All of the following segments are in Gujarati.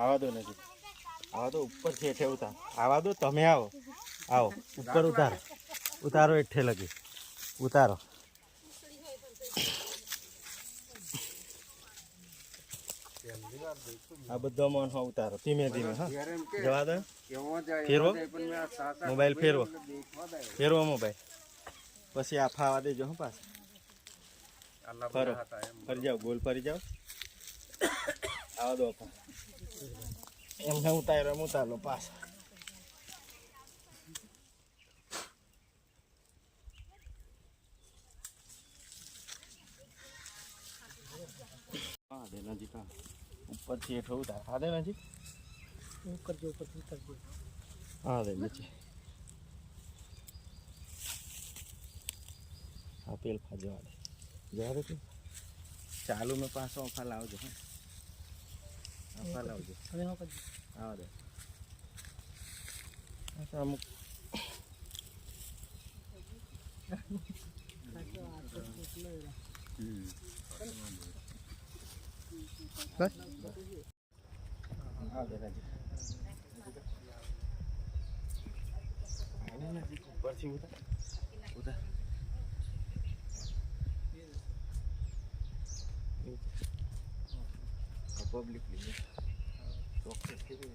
આવા દો નથી, આવા દો ઉપર છે હેઠે ઉતાર, આવા દો તમે આવો, આવો ઉપર ઉતારો, ઉતારો હેઠે લગી ઉતારો. આ બધો મોન હો ઉતારો ધીમે ધીમે. હા જવા દો, ફેરવો મોબાઈલ, ફેરવો ફેરવો મોબાઈલ, પછી આ ફાવા દેજો. હા પાસ ફરો, ફરી જાઓ, ગોલ ફરી જાઓ. આવા દો એમને ઉતારો, એમ ઉતાર લો પાસ. હા દે નજીક, ઉપરથી હેઠો ઉતાર. હા દે નજીક, કરજો ઉપરથી કરજો. હા દે નીચે. હા પેલ ફા જવા દે, જવા દે ચાલુ મેં પાછો અફા લાવજો. હા અફા લાવજો. હવે હું કરજો. હા દે અમુક બસ હા દે નજીક, ઉપરથી ઉતાર ઉતાર. પબ્લિક ચોક્કસ કીધું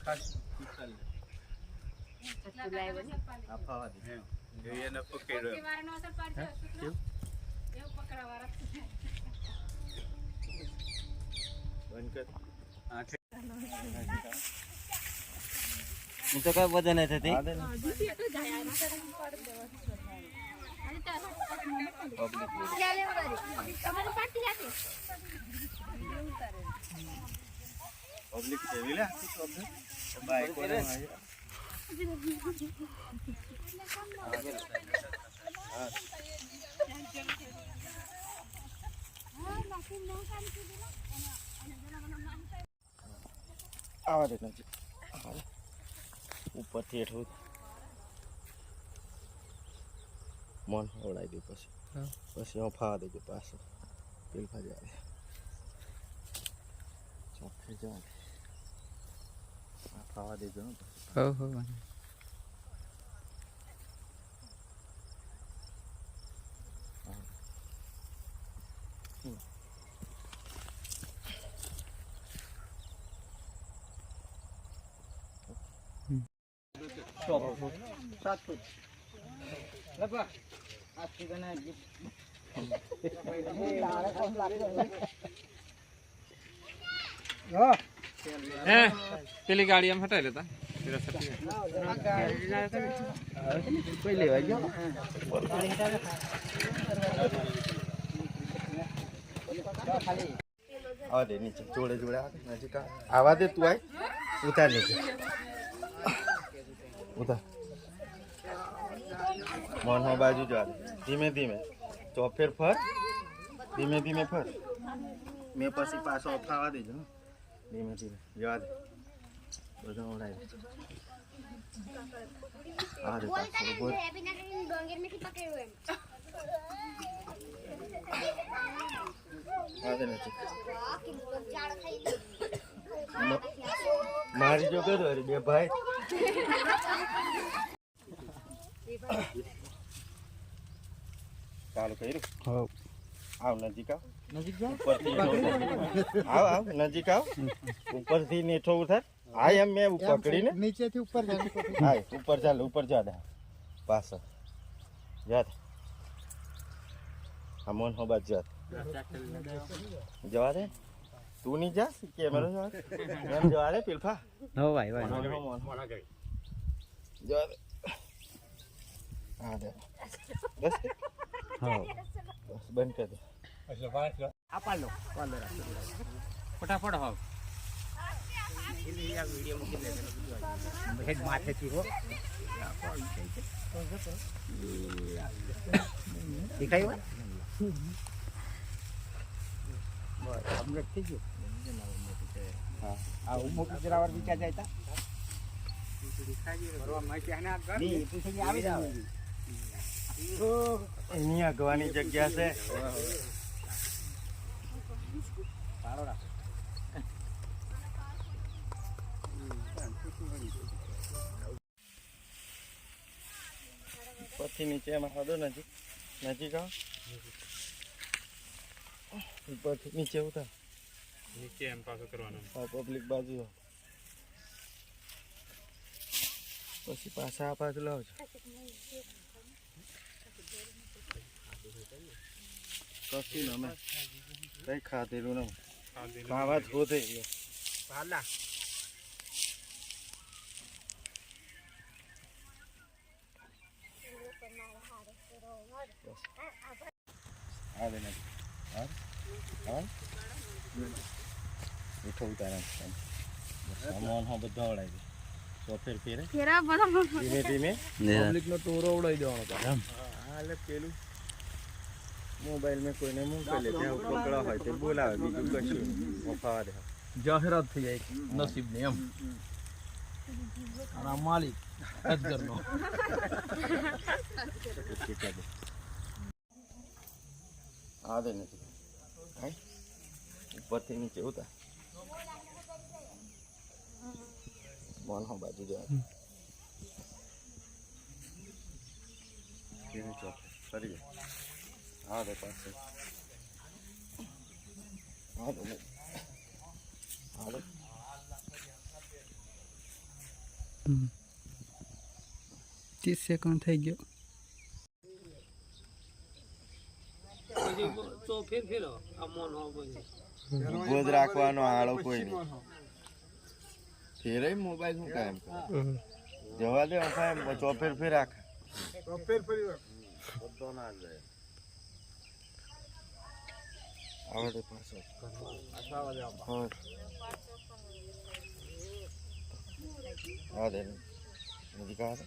ખાસ તો કઈ વજન થતી. પબ્લિક કેવી લે બાઈક કોને આવે. આવા દે નથી, ઉપરથી હેઠું મન ઓળાઈ દે, પછી પછી હું ફાવા દેજો પાછું પેલ ફા જવા દે, ચોખ્ખે જવા દે. ફાવા દેજો. સાત ફૂટ લગભગ આજથી ગણે પેલી ગાડી આમ હટાવી લેતા લેવા ગયો. આવા દે નીચે, જોડે જોડે નજીક આવા દે. તું આય ઉતાર નીચે, ઉતાર મોન બાજુ જવા દે. ધીમે ધીમે ચોફેર ફર, ધીમે ધીમે ફર. મેં પછી પાછો ફાવા દેજો. ધીમે ધીમે જવા દે, બધા ઓળાય દે. હા દે પાછો ઉભો. હા દે નથી મારી જો કયો અરે બે ભાઈ. ચાલુ કર્યું. આવ નજીક આવ, નજીક જાઓ. ઉપરથી આવ આવ નજીક આવ, ઉપરથી નેઠો ઉતાર. હા એમ મેં પકડીને નીચેથી ઉપર જાય. હા ઉપર ચાલ, ઉપર જા દે પાછળ જા. આ મોન હો બાદ જા, જવા દે. તું નહીં જા, કેમેરો જવા દે. એમ જવા દે પેલફા. હો ભાઈ ભાઈ જવા દે. હા દે બસ. હા બસ બંધ કરી દે. ફટાફટ હોવ માથેથી હો દેખાય અમૃત થઈ ગયું. હા મોટું જરાવર વિચાર જાય તા આવી એની આગવાની જગ્યા છે. પછી નીચે એમાં ખાધો નજીક નજીક આવો ઉપરથી નીચે ઉતાર નીચે એમ પાછું કરવાનું. પબ્લિક બાજુ પછી પાછા આ બાજુ લાવજો. કશું ને અમે કઈ ખાધેલું ને ખાવા જ ગોતે મીઠો ઉતારા સામાન હા બધા ઉડાવી દે. તો ફેર ફેરે ધીમે ધીમે પબ્લિકનો ટોરો ઉડાવી દેવાનો. હા એટલે પેલું મોબાઈલ મેં કોઈને મૂકી લે ત્યાં પકડા હોય તે બોલાવે બીજું કશું વફાવા દે. જાહેરાત થઈ જાય નસીબ ને એમ આ માલિક અજગરનો આ દે નથી ઉપરથી નીચે ઉતાર મોન હો બાજુ જવા ફરી જાય. હા દે પાસે હા દે હા દે 30 સેકન્ડ થઈ ગયો. ઉભો જ રાખવાનો આળો કોઈ નહીં. ફેરે મોબાઈલ શું કાયમ જવા દે ચોફેર ફેર રાખ બધો ના જાય. આવડે પાછો હા દે નજીક આવે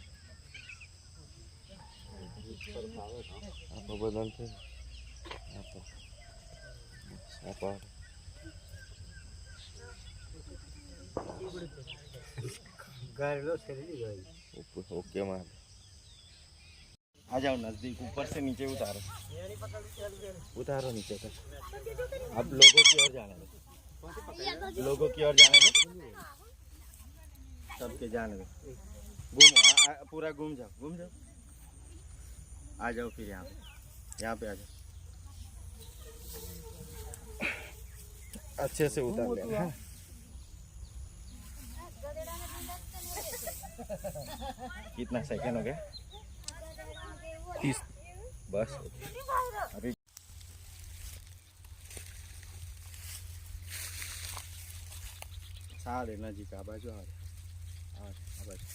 આપો બદલ છે આપો આપો ओके मार आ जाओ नजदीक ऊपर से नीचे उतारो उतारो नीचे तक. अब लोगों की ओर जाने दो लोगों की ओर जाने दो सबके जाने दो. घूमो पूरा घूम जाओ आ जाओ फिर यहाँ पे आ जाओ अच्छे से उतार लेना. कितना सेकंड हो गया 30 बस अभी साढ़े नजीक आ बाजू आ बाजू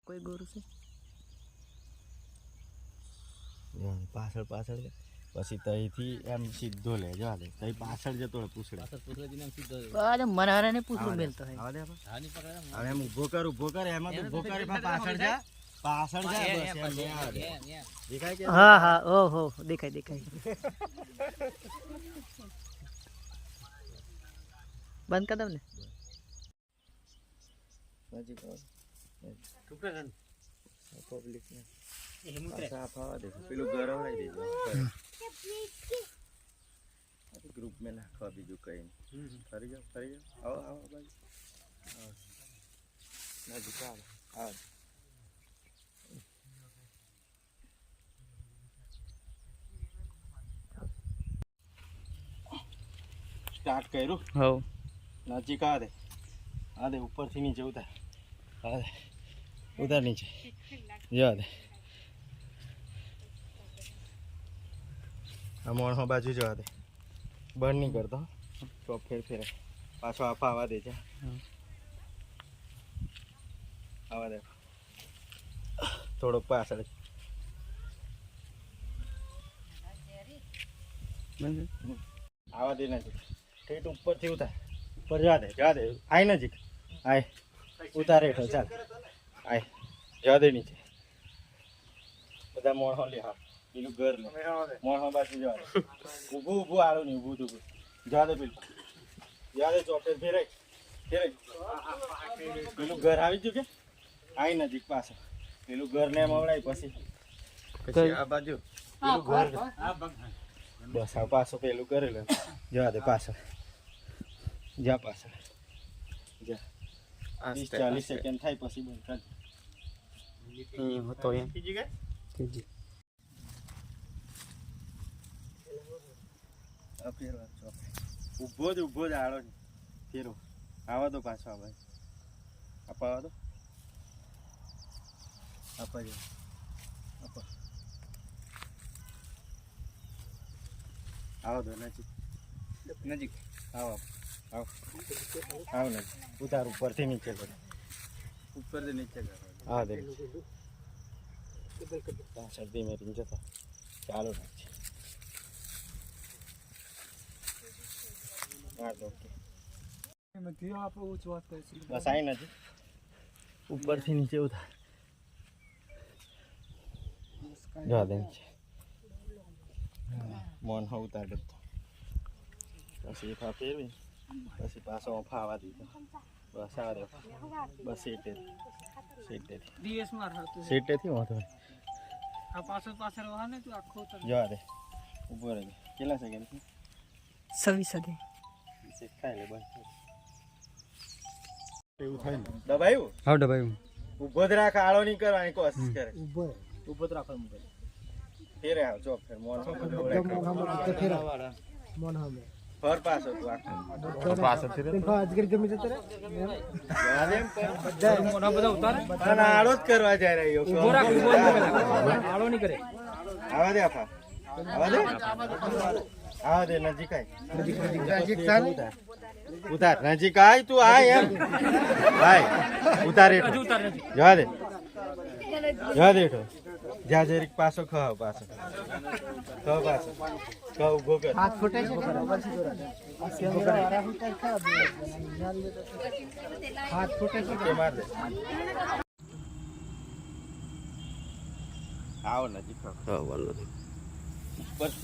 કોઈ ગોરુ છે પાછળ પાછળ પછી તઈથી એમ સીધો લે જવા દે તઈ પાછળ જતો રહે પૂછડે અરે મનહારા ને પૂછું મેલતો હે આવા દે હવે એમ ઊભો કર એમાં તો ઊભો કરે પાછળ જા બસ એમ લે આવે દેખાય કે હા હા ઓહો દેખાય બંધ કર દઉં ને નજીક પબ્લિક ને સાફ આવા દે પેલું ગરવડાઈ દેજો ગ્રુપ में નાખવા બીજું કઈ નહીં. ફરી જાઓ આવો બાજુ નજીક આવો સ્ટાર્ટ કર્યું હો નજીક આ દે ઉપરથી નીચે ઉતાર ઉતાર નીચે જવા દે આ મોણો બાજુ જવા દે બંધ નહીં કરતો તો ફેર પાછો આપા આવવા દે છે આવવા દે થોડોક પાછળ આવવા દે નજીક ઠેઠ ઉપરથી ઉતાર ઉપર જવા દે આય નજીક આય ઉતારે હેઠો ચાલ આય જવા દે નીચે બધા મોણો લે હા પેલું ઘર લે મોણો બાજુ જવા દે ઊભું આળું નહીં ઊભું જવા દે પેલું જવા દે ચોફેર ફેરાય ફેરવી. પેલું ઘર આવી ગયું કે આઈ નજીક પાછો પેલું ઘર ને મવડાય પછી આ બાજુ પેલું ઘર બસ આ પાછો પેલું કરેલું જવા દે પાછળ જા પાછળ જા 30-40 સેકન્ડ થાય પછી બંધ કરજો. ઊભો જ આડો છે ફેરો આવા દો પાછો આવે અપાવા દો આપા જો આપા આવો દો નજીક આવો નજીક ઉતાર ઉપરથી નીચે કરો ઉપરથી નીચે કરો હા દે પાછળ ધીમે ધીમે જતો ચાલો રાખજે બસ આઈ નથી ઉપરથી નીચે ઉતાર જવા દે નીચે મોન હા ઉતાર દે પછી ફા ફેરવી પછી પાછો ફાવા દીધો બસ આ રે બસ સીટેથી વાંધો આ પાછળ વાહને તું આખો જવા દે ઉભો રહે કેટલા સેકન્ડ 26 સેકન્ડ ખાઈ લે બસ એવું થાય ને દબાયું હા દબાયું ઉભો જ રાખ આળો નહીં કરવાની કોશિશ કરે ઉભો જ રાખો મુકે ફેરે આવ ચોક ફેર મોન મોન હમે ફર પાછો તું આખો પાછો ફેરે આજગર ગમે જતો રે બધા મોના બધા ઉતારે અને આળો જ કરવા જાય રહ્યો ઉભો રાખ આળો નહીં કરે આવા દે આફા આવા દે નજીક ચાલ ઉતાર નજીક આય તું આય એમ આય ઉતાર એટલું જવા દે હેઠો જા જરીક પાછો ખાવ પાછો ઉભો કર હાથ ફૂટે છે હાથ ફૂટે છે કે માર દે આવો નજીક ખાવ બસ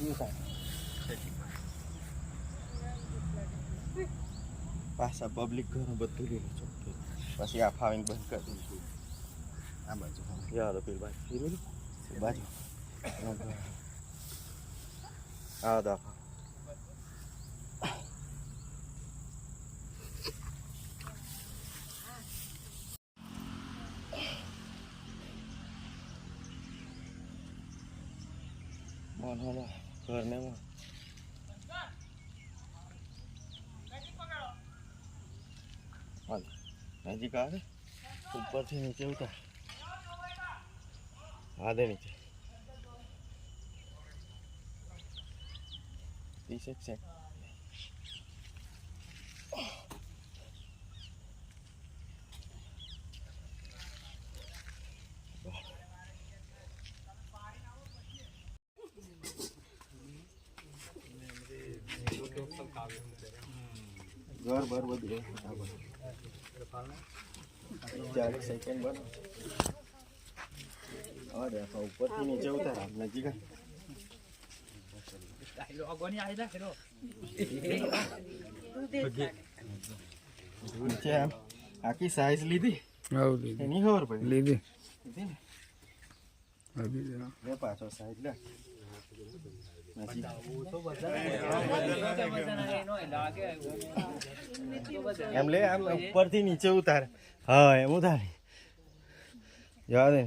પાછા પબ્લિક ઘણું બધું લીધું ચોક પછી આ ફાવીને બંધ કરી દીધું આ બાજુ યાર પેલી બાજુ ફીરું બાજુ આવો દો મોન હોલો ઘર ને મોન નજીક આવે ઉપરથી નીચે ઉતાર હા દે નીચે 30 સેકન્ડ ઘર ભર બધું 40 સેકન્ડ બનો અરે ઉપરથી નીચે ઉતાર નજીક નીચે આખી સાઈઝ લીધી એની ખબર પડી લીધી ને પાછો સાઈઝ લે એમ લે આમ ઉપરથી નીચે ઉતાર હા એમ ઉતારે જવા દે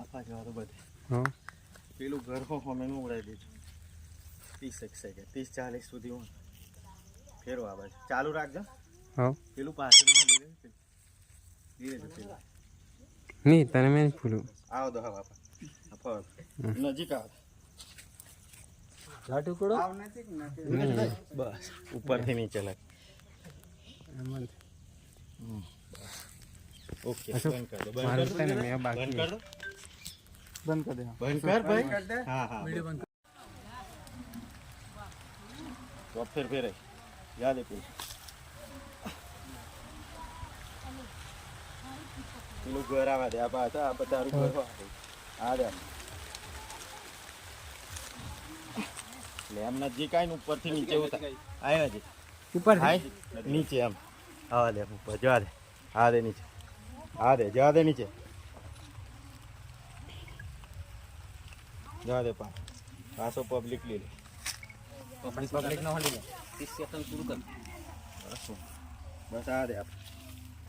આપા જવા તો બધે પેલું ઘર હોમે નું ઉડાવી દીધું 30 સેકન્ડ 30-40 સુધી હું ફેરો આવે ચાલુ રાખજો પેલું પાછળ નહીં તને મેં ફૂલું આવો દો હા બાપા નજીક આવો ટુકડો બસ ઉપરથી નીચે લાગ ઓકે બંધ કર દો બંધ કર દો બંધ કર ભાઈ હા હા વિડિયો બંધ તો ફેર યાદ છે પેલું ઘર આવા દે આ પાછા આ તારું ઘર આ દે એટલે એમ નજીક આવીને ઉપરથી નીચે ઉતાર આય નજીક ઉપર આય નીચે એમ આવા દે ઉપર જવા દે આ દે નીચે આ દે જવા દે નીચે જવા દે પાછો પબ્લિક લઈ લે પબ્લિક નો હોલી 30 સેકન્ડ પૂરું કર બસ આ દે આપ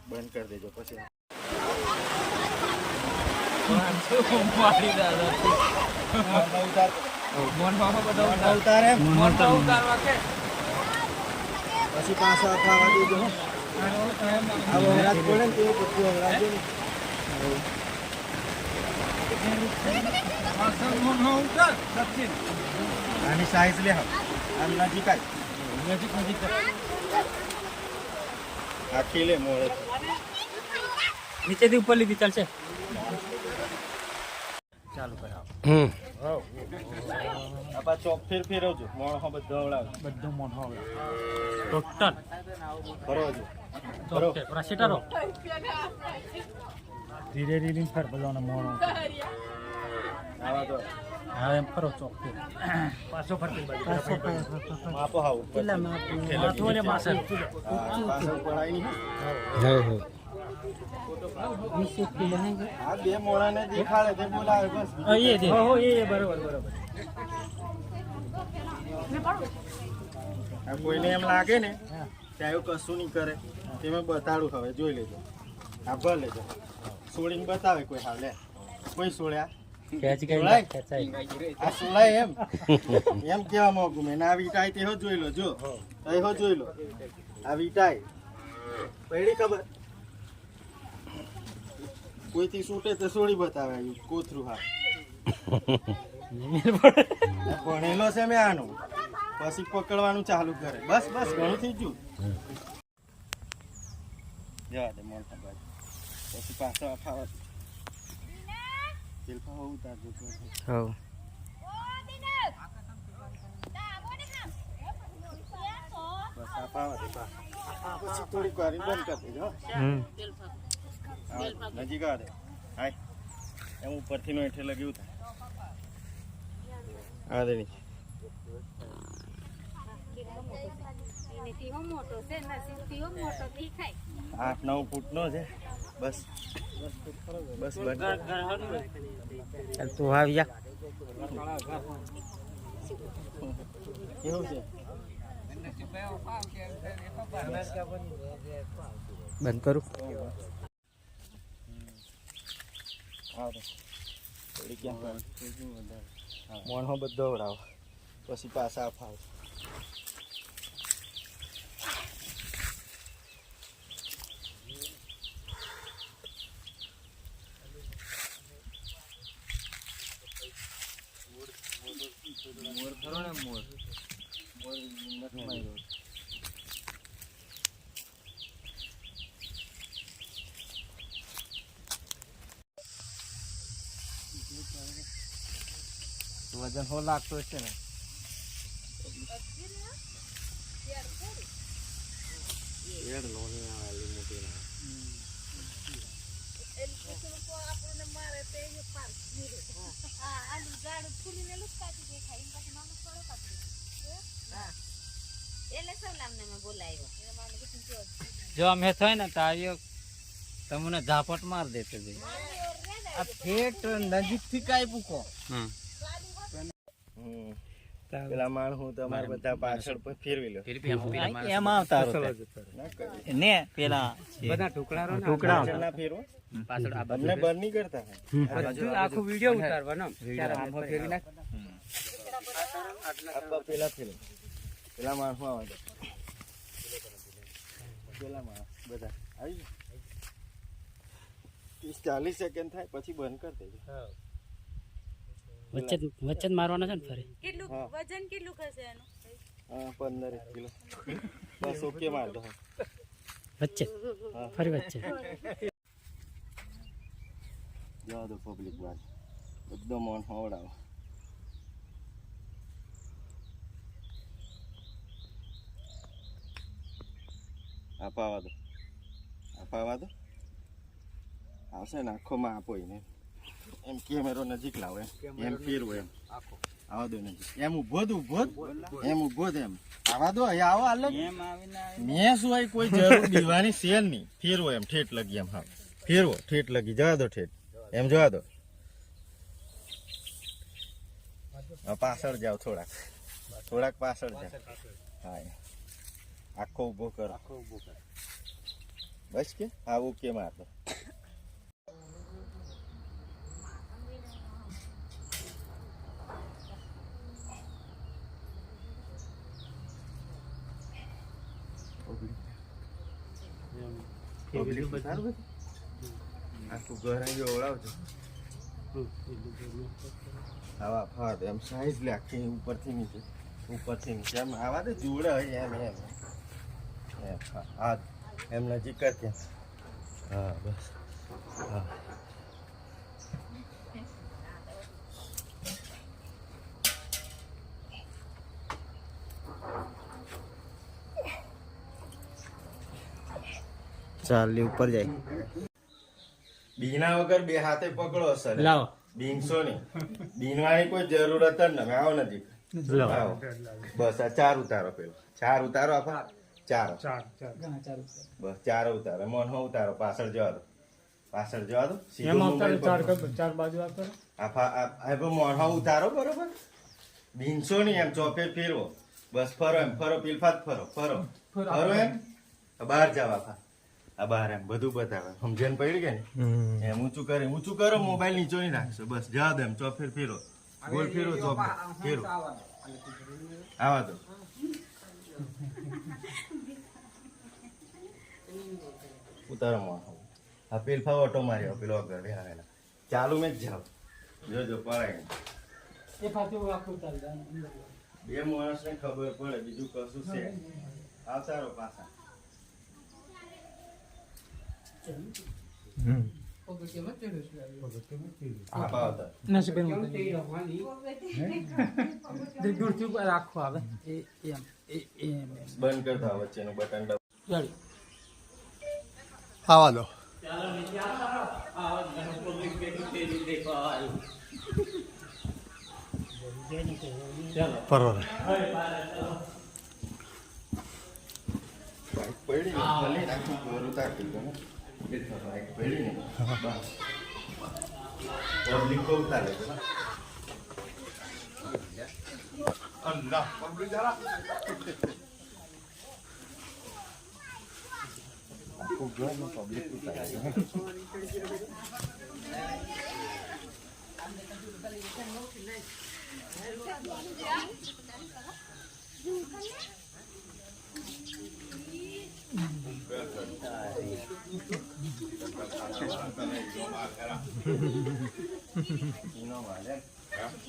બંધ કરી દેજો પછી ઉતારે પછી પાછા ખાવા દેજો આ વહરાજ પડે ને તે પછી વહરાજ આની સાઈઝ લે આમ નજીક નજીક આખી લે મોડે નીચેથી ઉપર લીધી ચાલશે ચાલુ કરાવો હમ આ ચોક ફેરવજો મોણો બધો આવડાવે બધું મોન હોવે ટોટલ ફરવજો ઓકે પૂરા સીટારો ધીરે ધીરે ફર બધાનો મોણો આવા તો હા એમ ફરો ચોક પાછો ફરતી બાજુ માપો હાવ કેટલા માથું ને માસે પાછળ પડાય નહીં હે હે 20 કિલો હે આ બે મોણાને દેખાડે તે બોલાવે બસ એ દે હો એ બરોબર આ કોઈને એમ લાગે ને કે આવું કશું નહીં કરે તે મેં બતાડું હવે જોઈ લેજો આ ભર લેજો છોડીને બતાવે કોઈ હાલ લે કોઈ છોડ્યા આ સોળાય એમ કેવા માંગુ મેં આ વીટાય તેહો જોઈ લો જો તેહો જોઈ લો આ વીટાય પડી ખબર કોઈથી છૂટે તો સોળી બતાવે કોથરું હા ભણેલો છે મેં આનું પછી પકડવાનું ચાલુ કરે બસ ઘણું થઈ ગયું જવા દે મોટા ભાઈ પછી પાછો અફાવત ઉતારજો હો બસ અફાવત પછી થોડીક વાર બંધ કરી દેજો નજીક આવે હાય એમ ઉપરથી નો હેઠે લગ્યું થાય આ દે નીચે મોટો છે મોટો દેખાય 8-9 ફૂટનો છે બસ બંધ ચાલ તું આવી જા કેવું છે બંધ કરું મોણો બધો વડાવો પછી પાછા ફાવ વજન હો લાગતો છે ને જો અમે થાય ને તારીઓ તમને ઝાપટ માર દેતે આ ફેટ નજીક થી કાઈ પૂકો પેલા માણ હું તમારે બધા પાછળ પર ફેરવી લો એમાં આવતા ને પેલા બધા ટુકડા પાછળ ના ફેરવો પાછળ આ તમને બર નહીં કરતા આખો વિડિયો ઉતારવાનો પેલા ફેરવો પેલા માણસો આવે પેલા માણસ બધા આવી 30-40 સેકન્ડ થાય પછી બંધ કરી દેજો વચ્ચે મારવાનો છે ને ફરી કેટલું વજન કેટલું હશે એનું 15 કિલો બસ ઓકે માર દો વચ્ચે ફરી વચ્ચે જવા દો પબ્લિક વાત બધો મોન હોવડાવો અપાવા દો આવશે ને આખોમાં આપો એને એમ કેમેરો નજીક લાવો એમ ફેરવો એમ આવા દો ને એમ ઊભો જ એમ ઊભો જ એમ આવા દો અહીંયા આવો હાલ મેં શું હોય કોઈ જરૂર દીવાની છે નહીં ફેરવો એમ ઠેઠ લગી એમ હા ફેરવો ઠેઠ લગી જવા દો ઠેઠ એમ જવા દો પાછળ જાઓ થોડાક પાછળ જાઓ હા આખો ઊભો કરો બસ કે આવું કે માર દો આખું ઘર અહીં ઓળાવજો આવા ફાદ એમ સાઈઝ લે આખી ઉપરથી નીચે એમ આવા તો જોડે હોય એમ હા એમ નજીક કરતી હા બસ હા ચાલી ઉપર જાય બીના વગર બે હાથે પકડો સર લાવો બીનશો નહીં બીનવાની કોઈ જરૂરત જ નહીં આવો નજીક આવો બસ આ 4 ઉતારો પેલો 4 ઉતારો આપા 4 બસ 4 ઉતારો મોન ઉતારો પાછળ જવા દો સીધો મોબાઈલ ચાર બાજુ આપો મોન ઉતારો બરોબર બીનશો નહીં એમ ચોપે ફેરવો બસ ફરો એમ ફરો પીલફાત ફરો એમ બહાર જાવ આ બહાર એમ બધું બતાવે સમજણ પડી કે ને એમ ઊંચું કરો મોબાઈલ નીચો નહીં રાખશો બસ જવા દો એમ ચોફેર ફેરો ગોલ ફેરો ચોફેર ફેરો આવા દો ઉતારો મોં આ પેલફા ઓટો માર્યો પેલો આગળ બેહાડેલા ચાલુ મેં જ જાવ જોજો પડાય બે માણસને ખબર પડે બીજું કશું છે આવતારો પાછા રાખો આવે બંધ કરતા વચ્ચેનું બટન આવા દો બરોબર પડી ભલે આખું ઘર ઉતારી દીધું પડી ને પબ્લિક કો ઉતારે અલ્લાહ પબ્લિક જરા આખું ઘર નો પબ્લિક ઉતારે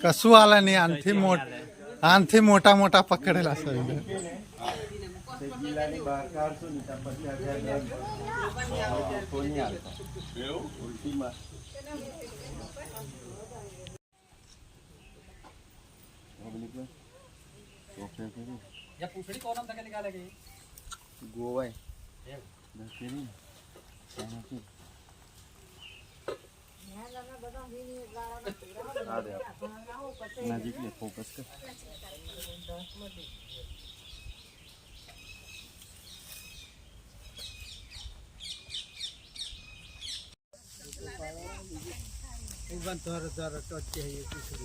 કશું હાલે નહીં આનથી મોટા પકડેલા છે ગીલાની બહાર કાઢશો ને ત્યાં 50,000 કોઈ નહીં હાલતા ઉલટીમાં ગોવાય નજીક લે ફોકસ કર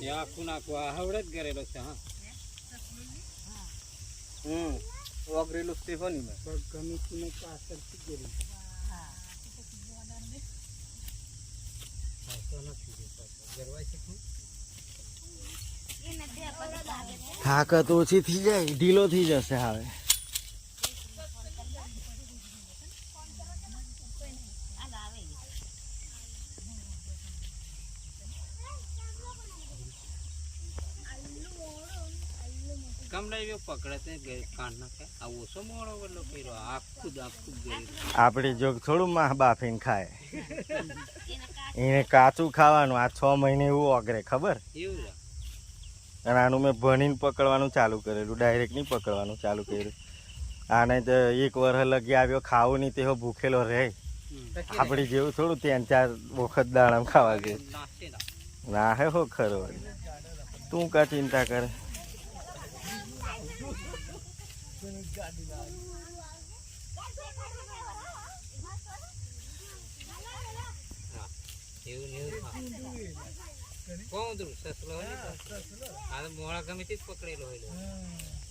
આખું નાખવું આવડે જ કરેલો છે હા વાગરેલું સ્ટેફની મેં તાકાત ઓછી થઈ જાય ઢીલો થઈ જશે હવે પકડે કાન નાખે આ ઓછો મોડો એટલો કર્યો આખું આપડે જો થોડું માં બાફીને ખાય એને કાચું ખાવાનું આ 6 મહિને એવું ઓગરે ખબર એવું અને આનું મેં ભણીને પકડવાનું ચાલુ કરેલું ડાયરેક્ટ નહીં પકડવાનું ચાલુ કર્યું આને તો 1 વર્ષ લગી આવ્યો ખાવું નહીં તેવો ભૂખેલો રહે આપડી જેવું થોડું 3-4 વખત દાણામાં ખાવા ગયું ના હે હો ખરો તું કા ચિંતા કરે? એવું ને એવું કોણ સસલો હોય ને આ મોળા ગમે તે જ પકડેલો હોય